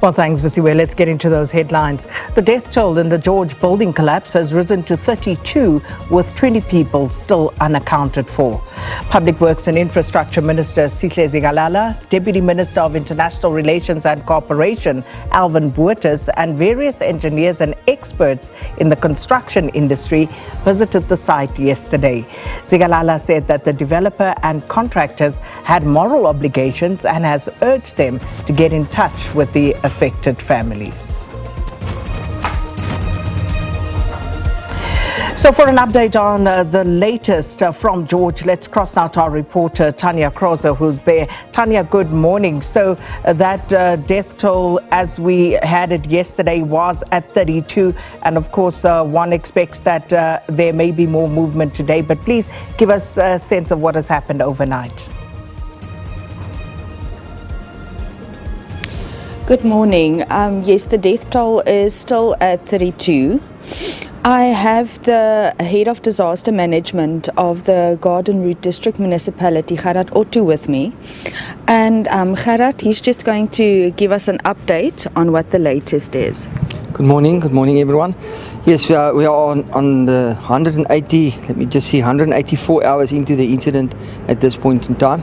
Well, thanks, Visiwe. Let's get into those headlines. The death toll in the George building collapse has risen to 32, with 20 people still unaccounted for. Public Works and Infrastructure Minister Sihle Zikalala, Deputy Minister of International Relations and Cooperation Alvin Boertes, and various engineers and experts in the construction industry visited the site yesterday. Zikalala said that the developer and contractors had moral obligations and has urged them to get in touch with the affected families. So for an update on the latest from George, let's cross now to our reporter Tanya Krause, who's there. Tanya, good morning. So that death toll, as we had it yesterday, was at 32. And of course, one expects that there may be more movement today. But please give us a sense of what has happened overnight. Good morning. Yes, the death toll is still at 32. I have the head of disaster management of the Garden Route District Municipality, Gerard Otto, with me. And Gerard, he's just going to give us an update on what the latest is. Good morning everyone. Yes, we are on the 184 hours into the incident at this point in time.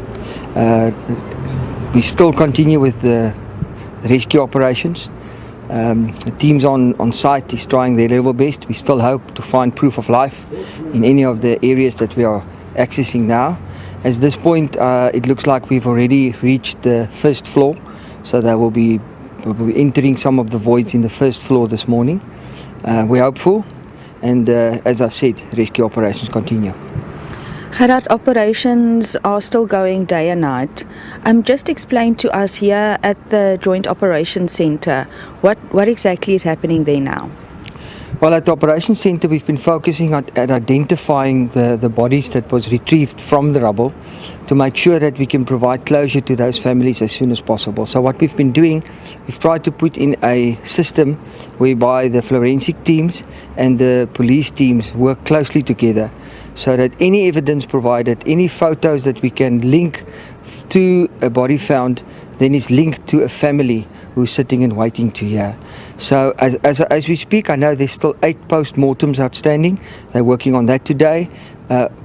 We still continue with the rescue operations. The teams on site is trying their level best. We still hope to find proof of life in any of the areas that we are accessing now. At this point, it looks like we've already reached the first floor, so that we'll be entering some of the voids in the first floor this morning. We're hopeful, and as I've said, rescue operations continue. Gerard, operations are still going day and night. Just explain to us here at the Joint Operations Centre, what exactly is happening there now? Well, at the Operations Centre, we've been focusing at identifying the bodies that was retrieved from the rubble to make sure that we can provide closure to those families as soon as possible. So what we've been doing, we've tried to put in a system whereby the forensic teams and the police teams work closely together, so that any evidence provided, any photos that we can link to a body found, then is linked to a family who's sitting and waiting to hear. So as we speak, I know there's still 8 post-mortems outstanding. They're working on that today.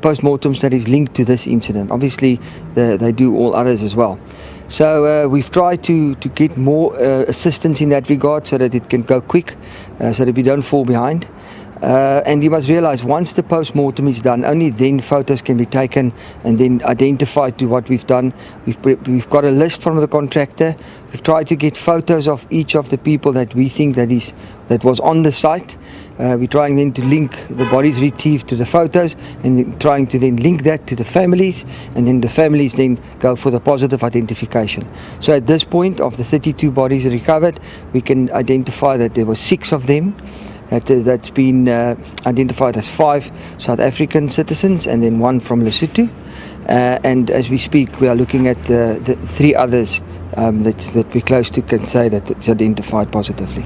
Post-mortems that is linked to this incident. Obviously, they do all others as well. So we've tried to get more assistance in that regard, so that it can go quick, so that we don't fall behind. And you must realize, once the post-mortem is done, only then photos can be taken and then identified to what we've done. We've got a list from the contractor. We've tried to get photos of each of the people that we think that was on the site. We're trying then to link the bodies retrieved to the photos, and trying to then link that to the families, and then the families then go for the positive identification. So at this point, of the 32 bodies recovered, we can identify that there were 6 of them. That's been identified as 5 South African citizens and then 1 from Lesotho. And as we speak, we are looking at the 3 others that we're close to can say that it's identified positively.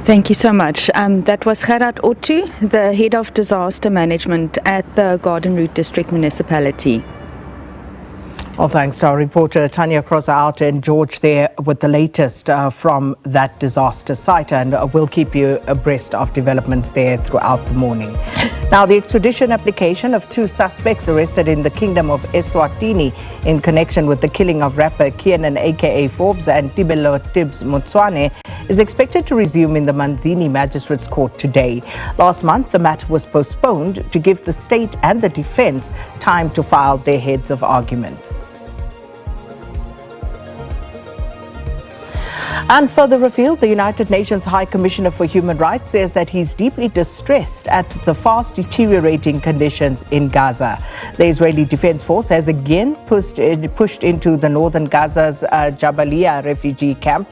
Thank you so much. That was Gerard Otto, the head of disaster management at the Garden Route District Municipality. Well, thanks to our reporter Tanya Krause out in George there with the latest from that disaster site, and we'll keep you abreast of developments there throughout the morning. Now, the extradition application of 2 suspects arrested in the Kingdom of eSwatini in connection with the killing of rapper Kiernan aka Forbes and Tebello Tibz Motsoane is expected to resume in the Manzini Magistrate's Court today. Last month, the matter was postponed to give the state and the defense time to file their heads of argument. And further afield, the United Nations High Commissioner for Human Rights says that he's deeply distressed at the fast-deteriorating conditions in Gaza. The Israeli Defense Force has again pushed into the northern Gaza's Jabalia refugee camp,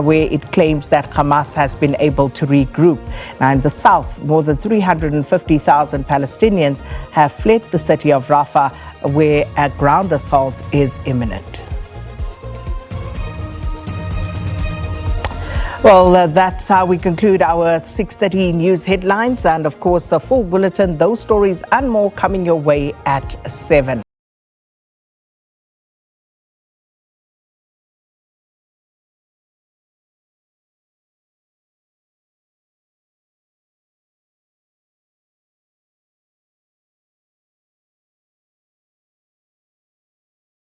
where it claims that Hamas has been able to regroup. Now, in the south, more than 350,000 Palestinians have fled the city of Rafah, where a ground assault is imminent. Well, that's how we conclude our 6:30 news headlines. And of course, a full bulletin, those stories and more coming your way at 7.